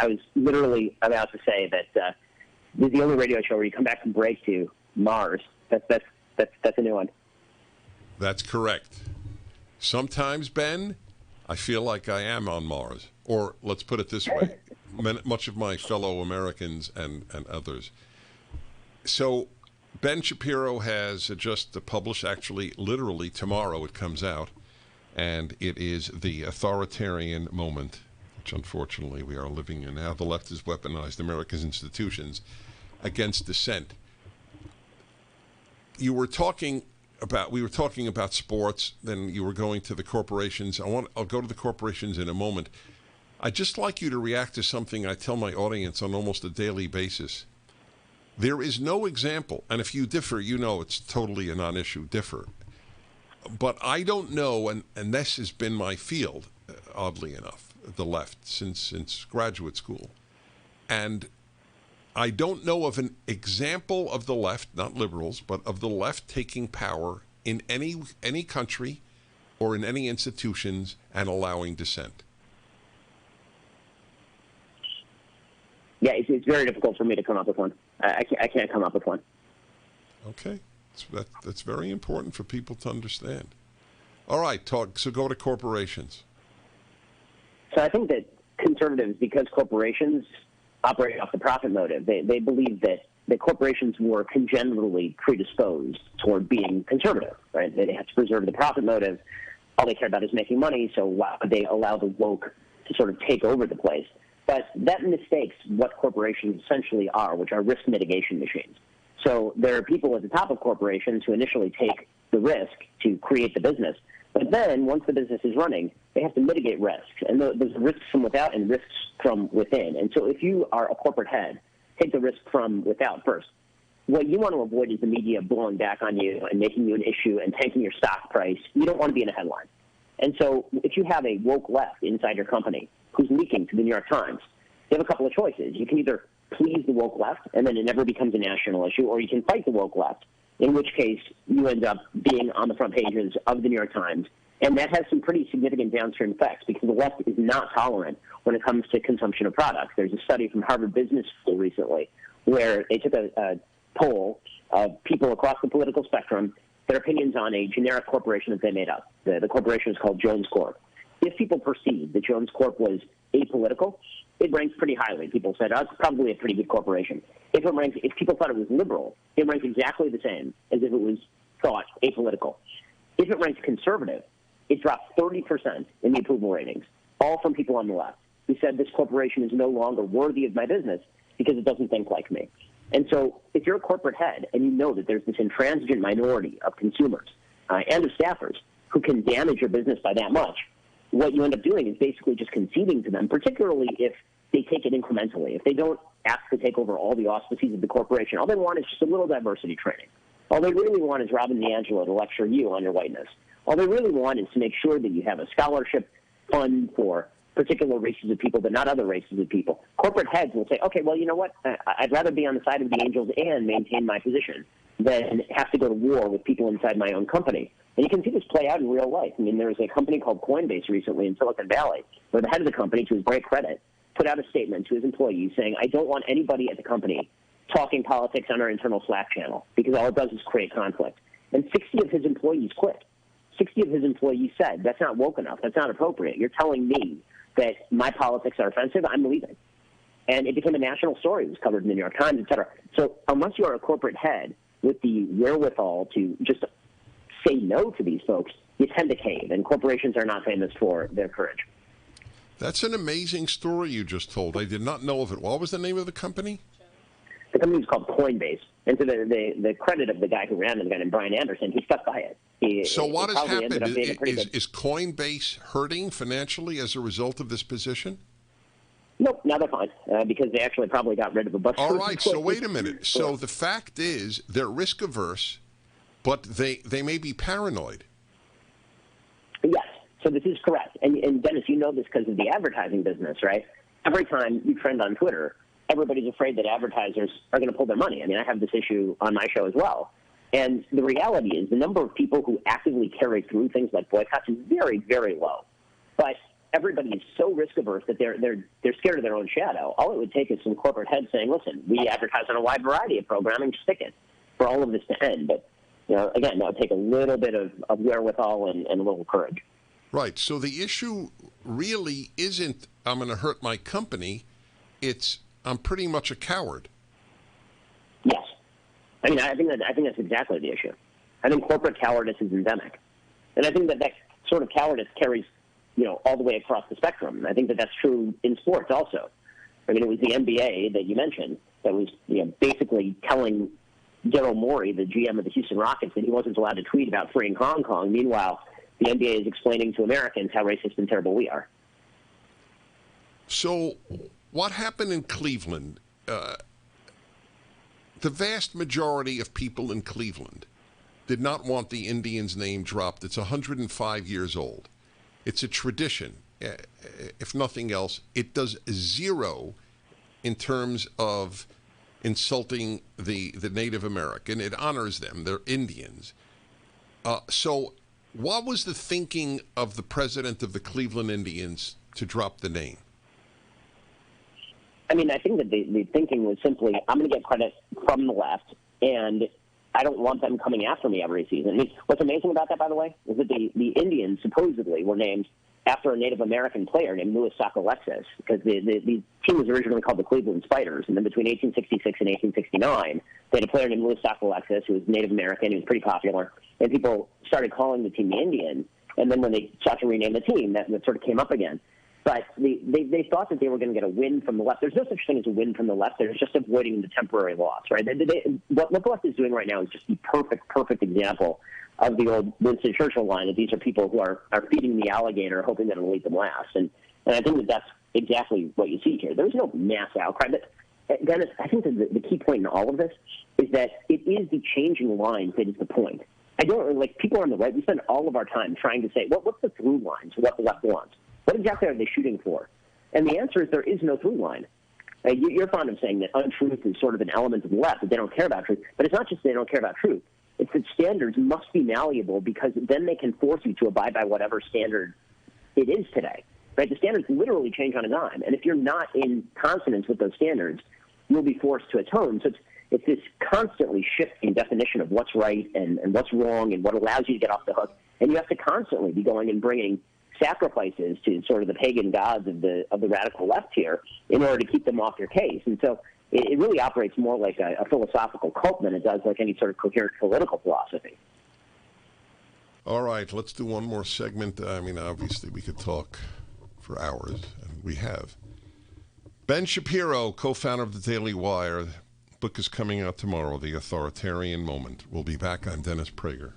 I was literally about to say that this is the only radio show where you come back from break to Mars. That's a new one. That's correct. Sometimes, Ben, I feel like I am on Mars. Or let's put it this way, much of my fellow Americans and others. So Ben Shapiro has just published, actually, literally tomorrow it comes out, and it is The Authoritarian Moment, which unfortunately we are living in now. The left has weaponized America's institutions against dissent. We were talking about sports, then you were going to the corporations. I'll go to the corporations in a moment. I'd just like you to react to something I tell my audience on almost a daily basis. There is no example, and if you differ, you know it's totally a non-issue, differ. But I don't know, and this has been my field, oddly enough, the left, since graduate school. And I don't know of an example of the left, not liberals, but of the left taking power in any country or in any institutions and allowing dissent. Yeah, it's very difficult for me to come up with one. I can't come up with one. Okay. That's very important for people to understand. All right, so go to corporations. So I think that conservatives, because corporations operate off the profit motive, they believe that the corporations were congenitally predisposed toward being conservative, right? They have to preserve the profit motive. All they care about is making money, so why would they allow the woke to sort of take over the place? But that mistakes what corporations essentially are, which are risk mitigation machines. So there are people at the top of corporations who initially take the risk to create the business. But then, once the business is running, they have to mitigate risks. And there's risks from without and risks from within. And so if you are a corporate head, take the risk from without first. What you want to avoid is the media blowing back on you and making you an issue and tanking your stock price. You don't want to be in a headline. And so if you have a woke left inside your company who's leaking to the New York Times, you have a couple of choices. You can either please the woke left, and then it never becomes a national issue, or you can fight the woke left, in which case you end up being on the front pages of the New York Times. And that has some pretty significant downstream effects because the left is not tolerant when it comes to consumption of products. There's a study from Harvard Business School recently where they took a poll of people across the political spectrum, their opinions on a generic corporation that they made up. The corporation is called Jones Corp. If people perceived that Jones Corp was apolitical, it ranks pretty highly. People said, oh, it's probably a pretty good corporation. If people thought it was liberal, it ranks exactly the same as if it was thought apolitical. If it ranks conservative, it dropped 30% in the approval ratings, all from people on the left who said this corporation is no longer worthy of my business because it doesn't think like me. And so if you're a corporate head and you know that there's this intransigent minority of consumers and of staffers who can damage your business by that much, what you end up doing is basically just conceding to them, particularly if they take it incrementally. If they don't ask to take over all the auspices of the corporation, all they want is just a little diversity training. All they really want is Robin DiAngelo to lecture you on your whiteness. All they really want is to make sure that you have a scholarship fund for particular races of people, but not other races of people. Corporate heads will say, okay, well, you know what? I'd rather be on the side of the angels and maintain my position than have to go to war with people inside my own company. And you can see this play out in real life. I mean, there was a company called Coinbase recently in Silicon Valley where the head of the company, to his great credit, put out a statement to his employees saying, I don't want anybody at the company talking politics on our internal Slack channel because all it does is create conflict. And 60 of his employees quit. 60 of his employees said, that's not woke enough. That's not appropriate. You're telling me that my politics are offensive. I'm leaving. And it became a national story. It was covered in the New York Times, et cetera. So unless you are a corporate head with the wherewithal to just say no to these folks, you tend to cave. And corporations are not famous for their courage. That's an amazing story you just told. I did not know of it. What was the name of the company? The company is called Coinbase. And to the credit of the guy who ran it, the guy named Brian Anderson, he stuck by it. So what has happened? Is Coinbase hurting financially as a result of this position? Nope, now they're fine because they actually probably got rid of a bunch of... All right, so wait a minute. So the fact is they're risk-averse, but they may be paranoid. Yes, so this is correct. And Dennis, you know this because of the advertising business, right? Every time you trend on Twitter, everybody's afraid that advertisers are going to pull their money. I mean, I have this issue on my show as well. And the reality is the number of people who actively carry through things like boycotts is very, very low. But everybody's so risk averse that they're scared of their own shadow. All it would take is some corporate head saying, "Listen, we advertise on a wide variety of programming. Stick it," for all of this to end. But again, that would take a little bit of wherewithal and a little courage. Right. So the issue really isn't I'm going to hurt my company. It's I'm pretty much a coward. Yes. I mean, I think that's exactly the issue. I think corporate cowardice is endemic. And I think that sort of cowardice carries, all the way across the spectrum. I think that that's true in sports also. I mean, it was the NBA that you mentioned that was, basically telling Daryl Morey, the GM of the Houston Rockets, that he wasn't allowed to tweet about freeing Hong Kong. Meanwhile, the NBA is explaining to Americans how racist and terrible we are. So what happened in Cleveland? The vast majority of people in Cleveland did not want the Indians' name dropped. It's 105 years old. It's a tradition. If nothing else, it does zero in terms of insulting the Native American. It honors them. They're Indians. So what was the thinking of the president of the Cleveland Indians to drop the name? I mean, I think that the thinking was simply, I'm going to get credit from the left, and I don't want them coming after me every season. I mean, what's amazing about that, by the way, is that the Indians supposedly were named after a Native American player named Louis Sockalexis, because the team was originally called the Cleveland Spiders, and then between 1866 and 1869, they had a player named Louis Sockalexis who was Native American, who was pretty popular, and people started calling the team the Indians, and then when they sought to rename the team, that sort of came up again. But they thought that they were going to get a win from the left. There's no such thing as a win from the left. There's just avoiding the temporary loss, right? What the left is doing right now is just the perfect example of the old Winston Churchill line that these are people who are feeding the alligator, hoping that it'll eat them last. And I think that that's exactly what you see here. There's no mass outcry. But, Dennis, I think that the key point in all of this is that it is the changing lines that is the point. I don't like people on the right. We spend all of our time trying to say, what's the through line to what the left wants? What exactly are they shooting for? And the answer is there is no through line. You're fond of saying that untruth is sort of an element of the left, that they don't care about truth. But it's not just they don't care about truth. It's that standards must be malleable because then they can force you to abide by whatever standard it is today. Right? The standards literally change on a dime. And if you're not in consonance with those standards, you'll be forced to atone. So it's this constantly shifting definition of what's right and what's wrong and what allows you to get off the hook. And you have to constantly be going and bringing sacrifices to sort of the pagan gods of the radical left here in order to keep them off your case. And so it really operates more like a philosophical cult than it does like any sort of coherent political philosophy. All right, let's do one more segment. I mean, obviously we could talk for hours, and we have. Ben Shapiro, co-founder of the Daily Wire. The book is coming out tomorrow, The Authoritarian Moment. We'll be back on Dennis Prager.